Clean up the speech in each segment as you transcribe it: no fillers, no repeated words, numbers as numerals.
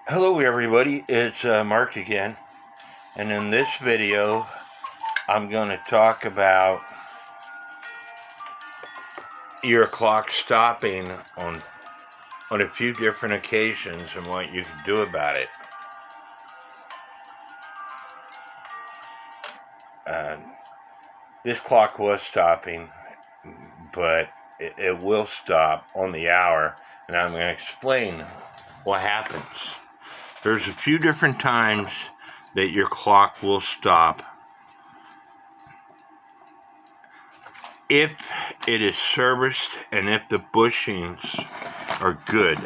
Hello everybody, it's Mark again, and in this video I'm going to talk about your clock stopping on a few different occasions and what you can do about it. This clock was stopping, but it will stop on the hour, and I'm going to explain what happens. There's a few different times that your clock will stop. If it is serviced and if the bushings are good,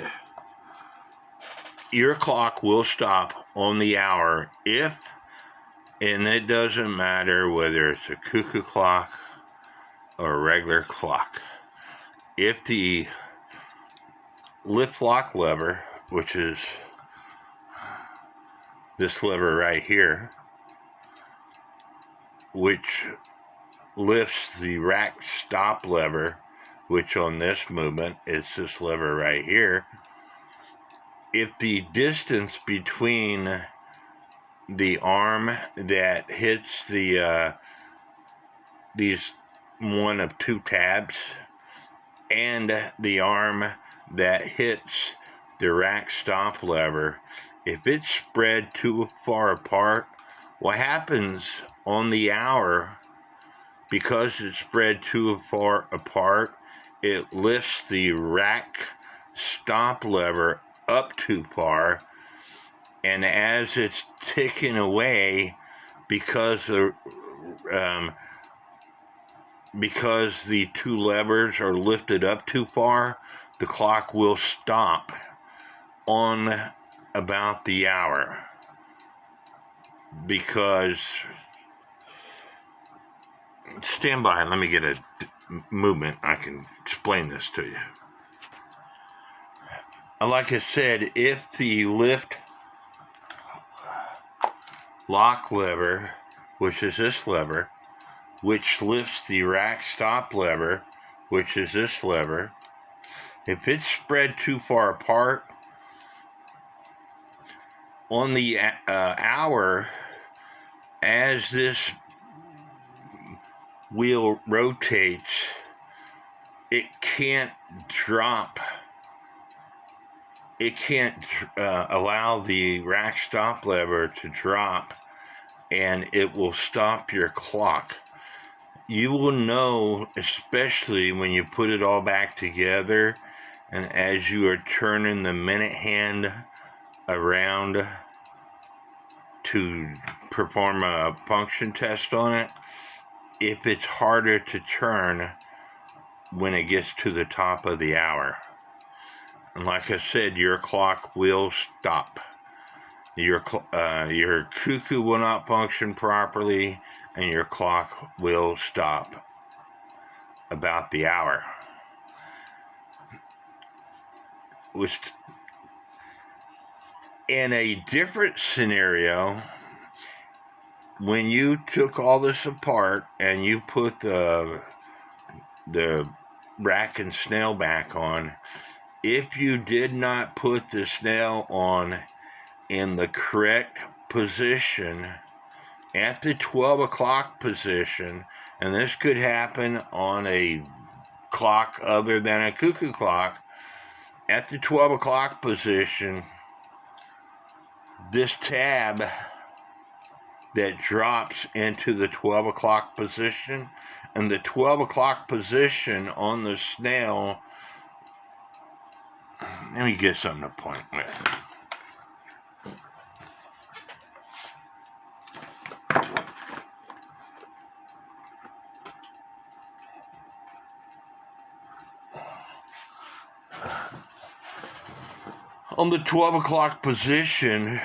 your clock will stop on the hour and it doesn't matter whether it's a cuckoo clock or a regular clock. If the lift lock lever, which is this lever right here, which lifts the rack stop lever, which on this movement is this lever right here, if the distance between the arm that hits these one of two tabs and the arm that hits the rack stop lever, if it's spread too far apart, what happens on the hour, because it's spread too far apart, it lifts the rack stop lever up too far, and as it's ticking away, because the two levers are lifted up too far, the clock will stop on about the hour. Because, stand by, let me get a movement, I can explain this to you. Like I said, if the lift lock lever, which is this lever, which lifts the rack stop lever, which is this lever, if it's spread too far apart, on the hour, as this wheel rotates, it can't drop. It can't allow the rack stop lever to drop, and it will stop your clock. You will know, especially when you put it all back together, and as you are turning the minute hand around to perform a function test on it, if it's harder to turn when it gets to the top of the hour. And like I said, your clock will stop. Your cuckoo will not function properly, and your clock will stop about the hour. In a different scenario, when you took all this apart and you put the rack and snail back on, if you did not put the snail on in the correct position at the 12 o'clock position, and this could happen on a clock other than a cuckoo clock, at the 12 o'clock position, this tab that drops into the 12 o'clock position, and the 12 o'clock position on the snail, let me get something to point with. On the 12 o'clock position,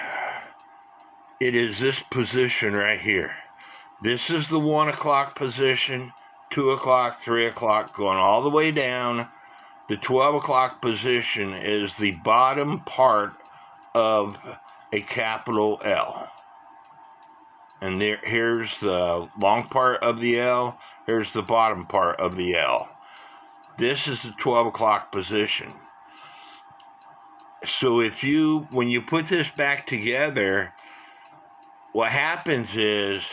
it is this position right here. This is the 1 o'clock position, 2 o'clock, 3 o'clock, going all the way down. The 12 o'clock position is the bottom part of a capital L. And here's the long part of the L, here's the bottom part of the L. This is the 12 o'clock position. So when you put this back together, what happens is,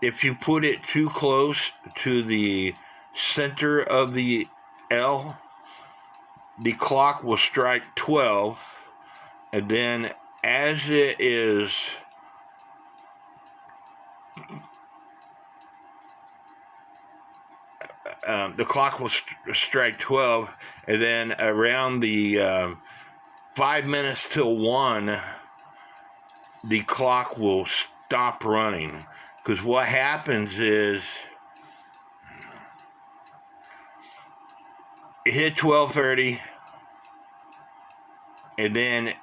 if you put it too close to the center of the L, the clock will strike 12, and then as it is the clock will strike 12, and then around the 5 minutes till 1, the clock will stop running. Because what happens is, it hit 12:30, and then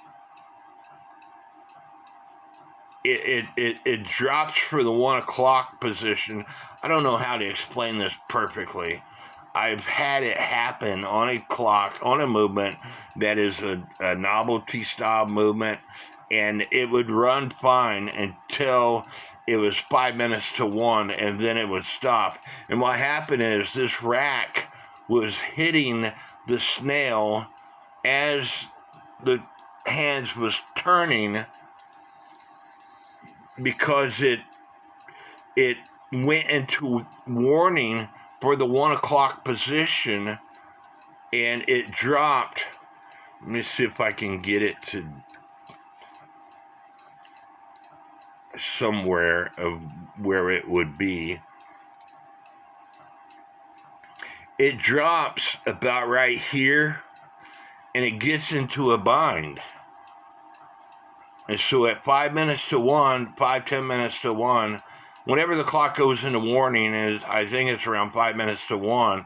it drops for the 1 o'clock position. I don't know how to explain this perfectly. I've had it happen on a clock, on a movement that is a novelty style movement, and it would run fine until it was 5 minutes to 1, and then it would stop. And what happened is, this rack was hitting the snail as the hands was turning, because it went into warning for the 1 o'clock position, and it dropped. Let me see if I can get it to somewhere of where it would be. It drops about right here, and it gets into a bind. And so at 5 minutes to 1, 10 minutes to 1, whenever the clock goes into warning, is, I think it's around 5 minutes to 1,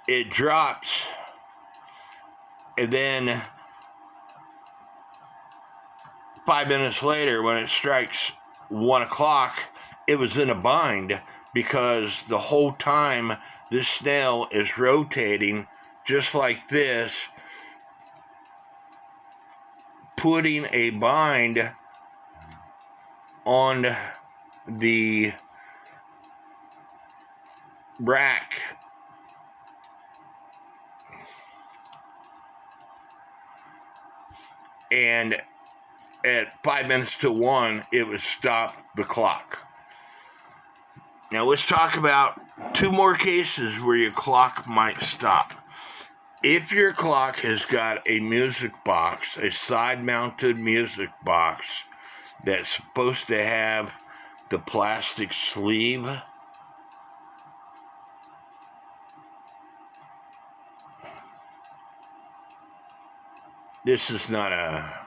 it drops, and then 5 minutes later, when it strikes 1 o'clock, it was in a bind, because the whole time this snail is rotating just like this, putting a bind on the rack. And at 5 minutes to 1, it would stop the clock. Now let's talk about 2 more cases where your clock might stop. If your clock has got a music box, a side-mounted music box that's supposed to have the plastic sleeve, this is not a...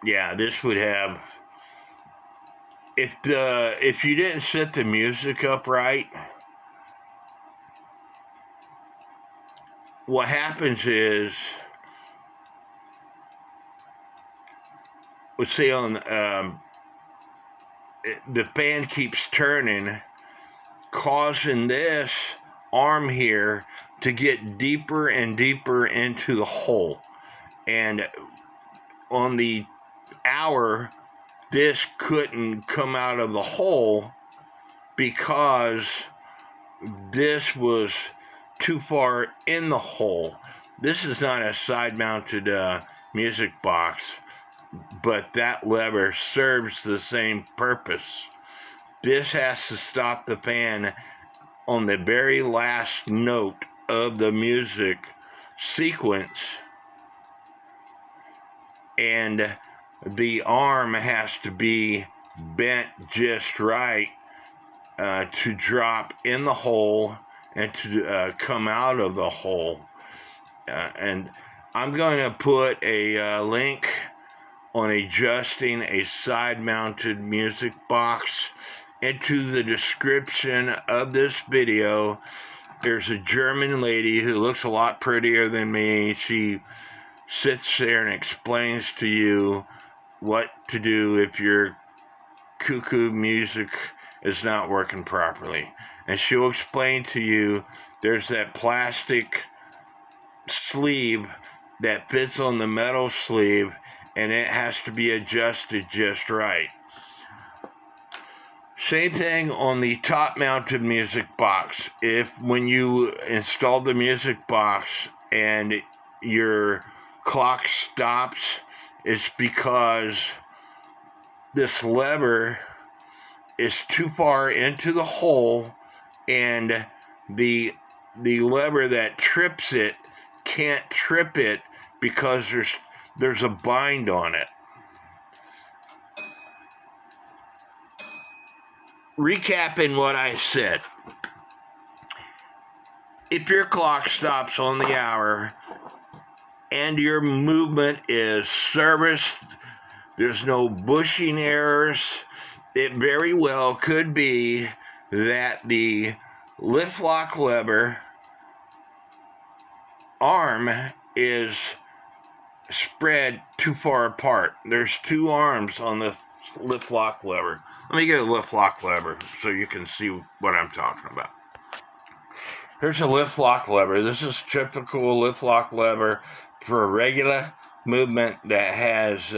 Yeah, this would have... If you didn't set the music up right, what happens is, let's say on the fan keeps turning, causing this arm here to get deeper and deeper into the hole. And on the hour, this couldn't come out of the hole because this was too far in the hole. This is not a side-mounted music box, but that lever serves the same purpose. This has to stop the fan on the very last note of the music sequence, and the arm has to be bent just right to drop in the hole and to come out of the hole. And I'm going to put a link on adjusting a side-mounted music box into the description of this video. There's a German lady who looks a lot prettier than me. She sits there and explains to you what to do if your cuckoo music is not working properly. And she'll explain to you, there's that plastic sleeve that fits on the metal sleeve, and it has to be adjusted just right. Same thing on the top mounted music box. If when you install the music box and your clock stops, it's because this lever is too far into the hole, and the lever that trips it can't trip it because there's a bind on it. Recapping what I said, if your clock stops on the hour and your movement is serviced, there's no bushing errors, it very well could be that the lift lock lever arm is spread too far apart. There's two arms on the lift lock lever. Let me get a lift lock lever so you can see what I'm talking about. Here's a lift lock lever. This is typical lift lock lever for a regular movement that has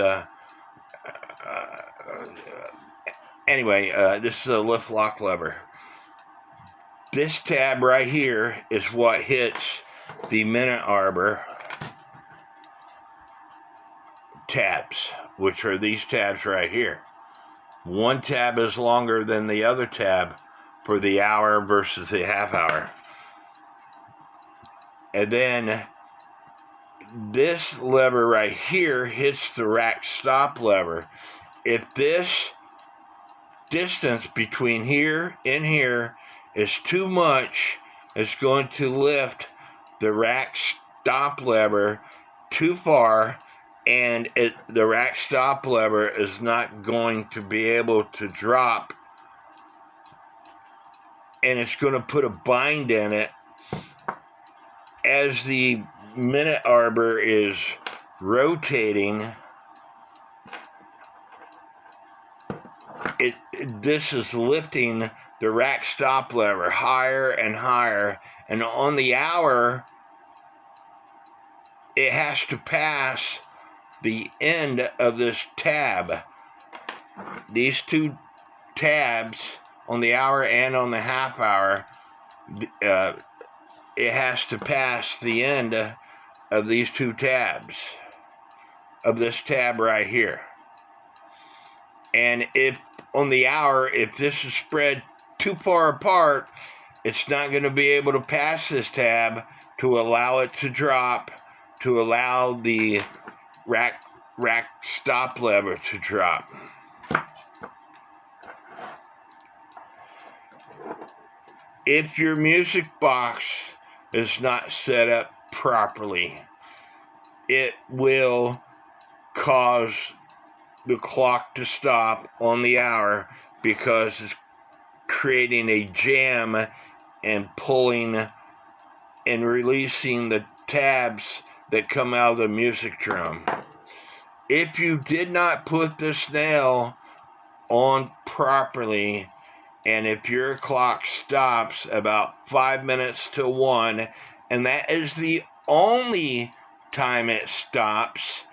this is a lift lock lever. This tab right here is what hits the minute arbor tabs, which are these tabs right here. One tab is longer than the other tab for the hour versus the half hour. And then this lever right here hits the rack stop lever. If this distance between here and here is too much, it's going to lift the rack stop lever too far, and the rack stop lever is not going to be able to drop, and it's going to put a bind in it. As the minute arbor is rotating, this is lifting the rack stop lever higher and higher, and on the hour it has to pass the end of this tab. These two tabs on the hour and on the half hour, it has to pass the end of these two tabs, of this tab right here. And if on the hour, if this is spread too far apart, it's not going to be able to pass this tab to allow it to drop, to allow the rack stop lever to drop. If your music box is not set up properly, it will cause the clock to stop on the hour because it's creating a jam and pulling and releasing the tabs that come out of the music drum. If you did not put the Snail on properly, and if your clock stops about 5 minutes to 1, and that is the only time it stops,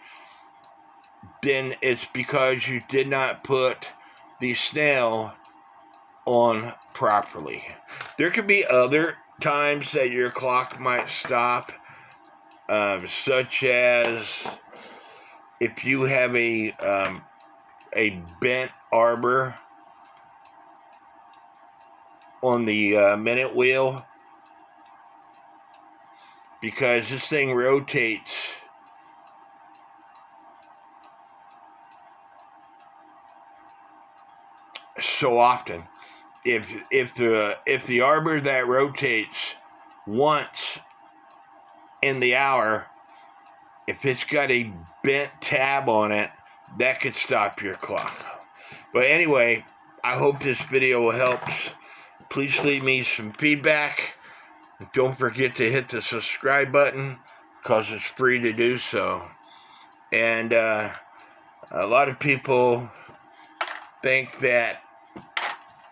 then it's because you did not put the Snail on properly. There could be other times that your clock might stop, such as if you have a bent arbor on the minute wheel, because this thing rotates so often. If the arbor that rotates once in the hour, if it's got a bent tab on it, that could stop your clock. But anyway, I hope this video helps. Please leave me some feedback. Don't forget to hit the subscribe button, because it's free to do so. And a lot of people think that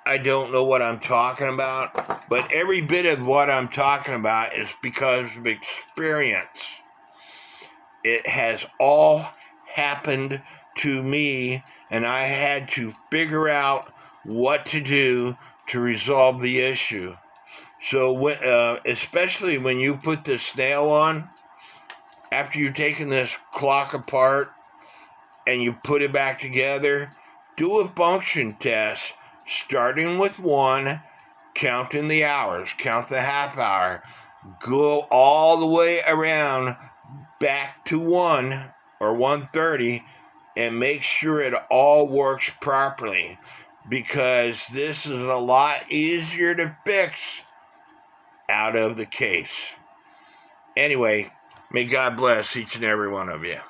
I don't know what I'm talking about, but every bit of what I'm talking about is because of experience. It has all happened to me, and I had to figure out what to do to resolve the issue. So, especially when you put the Snail on, after you've taken this clock apart and you put it back together, do a function test, starting with 1, counting the hours, count the half hour, go all the way around back to 1 or 1:30, and make sure it all works properly, because this is a lot easier to fix out of the case. Anyway, may God bless each and every one of you.